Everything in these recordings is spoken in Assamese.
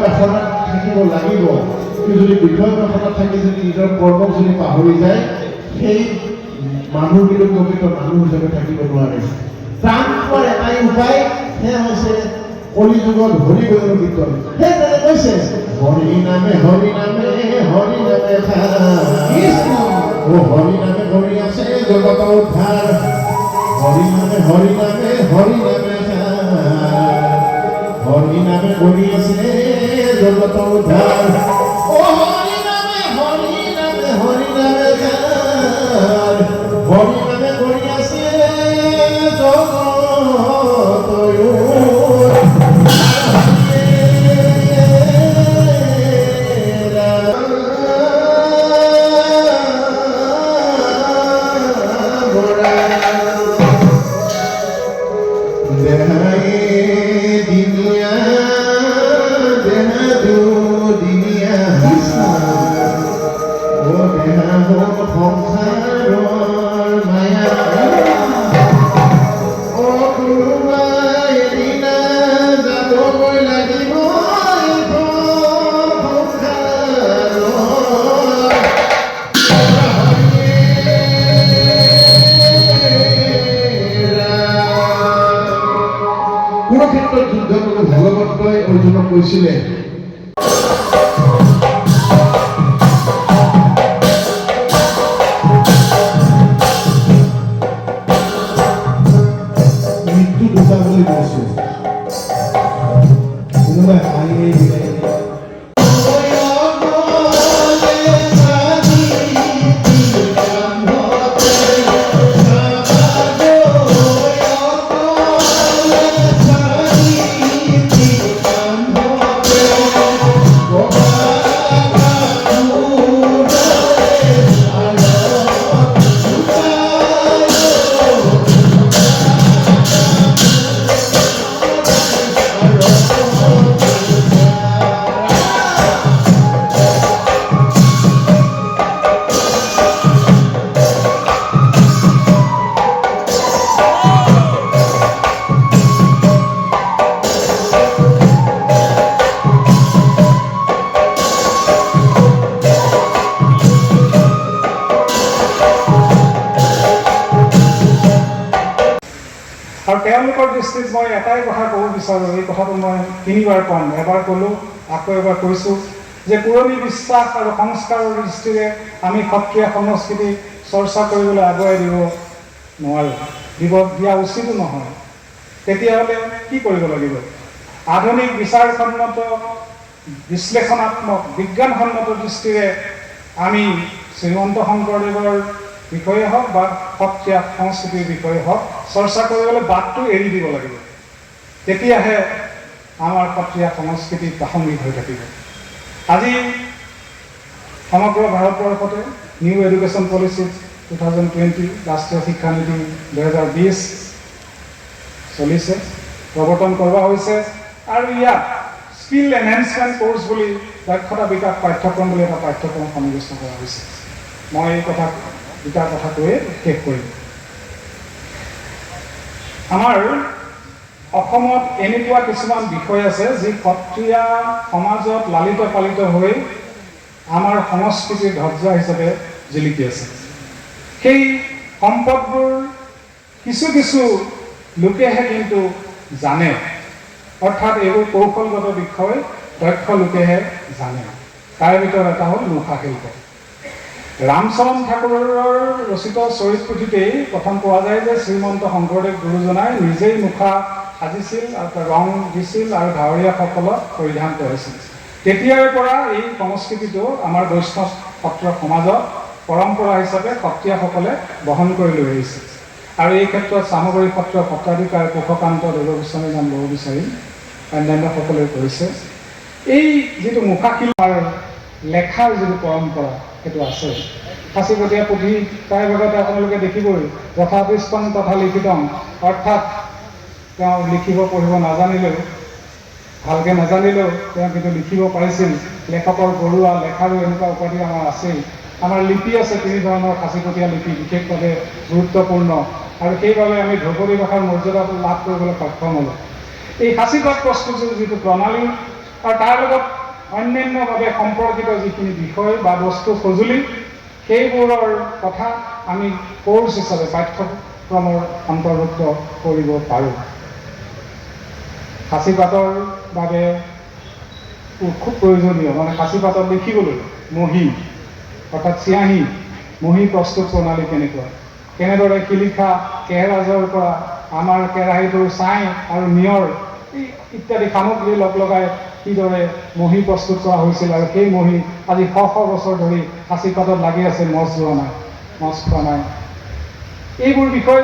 বাসনাত থাকিব লাগিব, কিন্তু যদি বিষয় বাসনাত থাকি যদি নিজৰ কৰ্মক যদি পাহৰি যায়, সেই মানুহবিলাক প্ৰকৃত মানুহ হিচাপে থাকিব নোৱাৰে। প্ৰাণ পোৱাৰ এটাই উপায়, সেয়া হৈছে কলিযুগত হৰি গুণৰ কীৰ্তন। সেই তেনে কৈছে, হৰি নামে হৰি নামে হৰি নামে কৃষ্ণ, ও হৰি নামে কৰি আছে জগত উদ্ধাৰ, হৰি নামে হৰি নামে হৰি নামে হৰি নামে কৰি আছে জগত উদ্ধাৰ, ও হৰি নামে হৰি নামে হৰি নামে হৰি নামে কৰি আছে জগত কুৰুক্ষেত্ৰত যুদ্ধ কৰি ভগৱন্তই অৰ্জুনক কৈছিলে, মৃত্যু দুটা বুলি কৈছে, কোনোবাই হাঁহি বিলাই আৰু তেওঁলোকৰ দৃষ্টিত মই এটাই কথা ক'ব বিচাৰোঁ, এই কথাটো মই তিনিবাৰ ক'ম, এবাৰ ক'লোঁ আকৌ এবাৰ কৈছোঁ, যে পুৰণি বিশ্বাস আৰু সংস্কাৰৰ দৃষ্টিৰে আমি সত্ৰীয়া সংস্কৃতি চৰ্চা কৰিবলৈ আগুৱাই দিব নোৱাৰোঁ, দিয়া উচিতো নহয়। তেতিয়াহ'লে কি কৰিব লাগিব? আধুনিক বিচাৰসন্মত বিশ্লেষণাত্মক বিজ্ঞানসন্মত দৃষ্টিৰে আমি শ্ৰীমন্ত শংকৰদেৱৰ বিষয়ে হওক বা সত্ৰীয়া সংস্কৃতিৰ বিষয়ে হওক চৰ্চা কৰিবলৈ বাটটো এৰি দিব লাগিব। তেতিয়াহে আমাৰ সত্ৰীয়া সংস্কৃতি প্ৰাসংগিক হৈ থাকিব। আজি সমগ্ৰ ভাৰতবৰ্ষতে নিউ এডুকেশ্যন পলিচি 2020 ৰাষ্ট্ৰীয় শিক্ষানীতি 2020 চলিছে, প্ৰৱৰ্তন কৰোৱা হৈছে, আৰু ইয়াত স্কিল এনহেন্সমেণ্ট কোৰ্চ বুলি দক্ষতা বিকাশ পাঠ্যক্ৰম বুলি এটা পাঠ্যক্ৰম সন্নিৱিষ্ট কৰা হৈছে। মই এই দুটা কথা কৈয়ে শেষ কৰিম। আমাৰ অসমত এনেকুৱা কিছুমান বিষয় আছে যি সত্ৰীয়া সমাজত লালিত পালিত হৈ আমাৰ সংস্কৃতিৰ ধ্বজা হিচাপে জিলিকি আছে। সেই সম্পদবোৰ কিছু কিছু লোকেহে কিন্তু জানে, অৰ্থাৎ এইবোৰ কৌশলগত বিষয় দক্ষ লোকেহে জানে। তাৰ ভিতৰত এটা হ'ল মুখা শিল্প। ৰামচৰণ ঠাকুৰৰ ৰচিত চৰিত পুথিতেই প্ৰথম পোৱা যায় যে শ্ৰীমন্ত শংকৰদেৱ গুৰুজনাই নিজেই মুখা সাজিছিল আৰু ৰং দিছিল আৰু ভাৱৰীয়াসকলক পৰিধান কৰিছিল। তেতিয়াৰ পৰা এই সংস্কৃতিটো আমাৰ বৈষ্ণৱ সত্ৰ সমাজত পৰম্পৰা হিচাপে সত্ৰীয়াসকলে বহন কৰি লৈ আহিছে। আৰু এই ক্ষেত্ৰত চামগুৰি সত্ৰৰ সত্ৰাধিকাৰ কুশকান্ত দৈৱগোস্বামী নাম ল'ব বিচাৰিম, অন্যান্যসকলে কৰিছে। এই যিটো মুখা শিল্পৰ লেখাৰ যিটো পৰম্পৰা সেইটো আছে। সাঁচিপতীয়া পুথি প্ৰায়ভাগতে আপোনালোকে দেখিবই, যথাবিষ্টং তথা লিখিতং, অৰ্থাৎ তেওঁ লিখিব পঢ়িব নাজানিলেও, ভালকৈ নাজানিলেও তেওঁ কিন্তু লিখিব পাৰিছিল। লেখকৰ বৰুৱা, লেখাৰো এনেকুৱা উপাধি আমাৰ আছেই। আমাৰ লিপি আছে, তিনি ধৰণৰ সাঁচিপতীয়া লিপি বিশেষভাৱে গুৰুত্বপূৰ্ণ, আৰু সেইবাবে আমি ধ্ৰুপদী ভাষাৰ মৰ্যাদা লাভ কৰিবলৈ সক্ষম হ'লোঁ। এই সাঁচিপাত প্ৰস্তুতিৰ যিটো প্ৰণালী, আৰু তাৰ লগত অন্যান্যভাৱে সম্পৰ্কিত যিখিনি বিষয় বা বস্তু সঁজুলি সেইবোৰৰ কথা আমি কোৰ্চ হিচাপে পাঠ্যক্ৰমৰ অন্তৰ্ভুক্ত কৰিব পাৰোঁ। সাঁচিপাতৰ বাবে খুব প্ৰয়োজনীয়, মানে সাঁচিপাতত লিখিবলৈ মহি অৰ্থাৎ চিয়াহী, মহি প্ৰস্তুত প্ৰণালী কেনেদৰে শিলিখা কেহৰাজৰ পৰা আমাৰ কেৰাহীটোৰ ছাই আৰু নিয়ৰ ইত্যাদি সামগ্ৰী লগাই কিদৰে মহি প্ৰস্তুত কৰা হৈছিল, আৰু সেই মহি আজি শ শ বছৰ ধৰি সাঁচিপাতত লাগি আছে, মছ যোৱা নাই, মছ খোৱা নাই। এইবোৰ বিষয়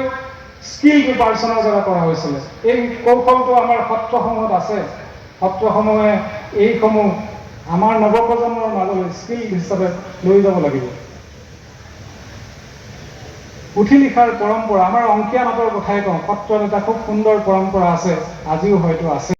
স্কিল পাৰ্চনৰ দ্বাৰা কৰা হৈছিলে। এই কৌশলটো আমাৰ সত্ৰসমূহত আছে। সত্ৰসমূহে এইসমূহ আমাৰ নৱপ্ৰজন্মৰ মাজলৈ স্কিল হিচাপে লৈ যাব লাগিব। পুথি লিখাৰ পৰম্পৰা, আমাৰ অংকীয়া নাটৰ কথাই কওঁ, সত্ৰত এটা খুব সুন্দৰ পৰম্পৰা আছে, আজিও হয়তো আছে।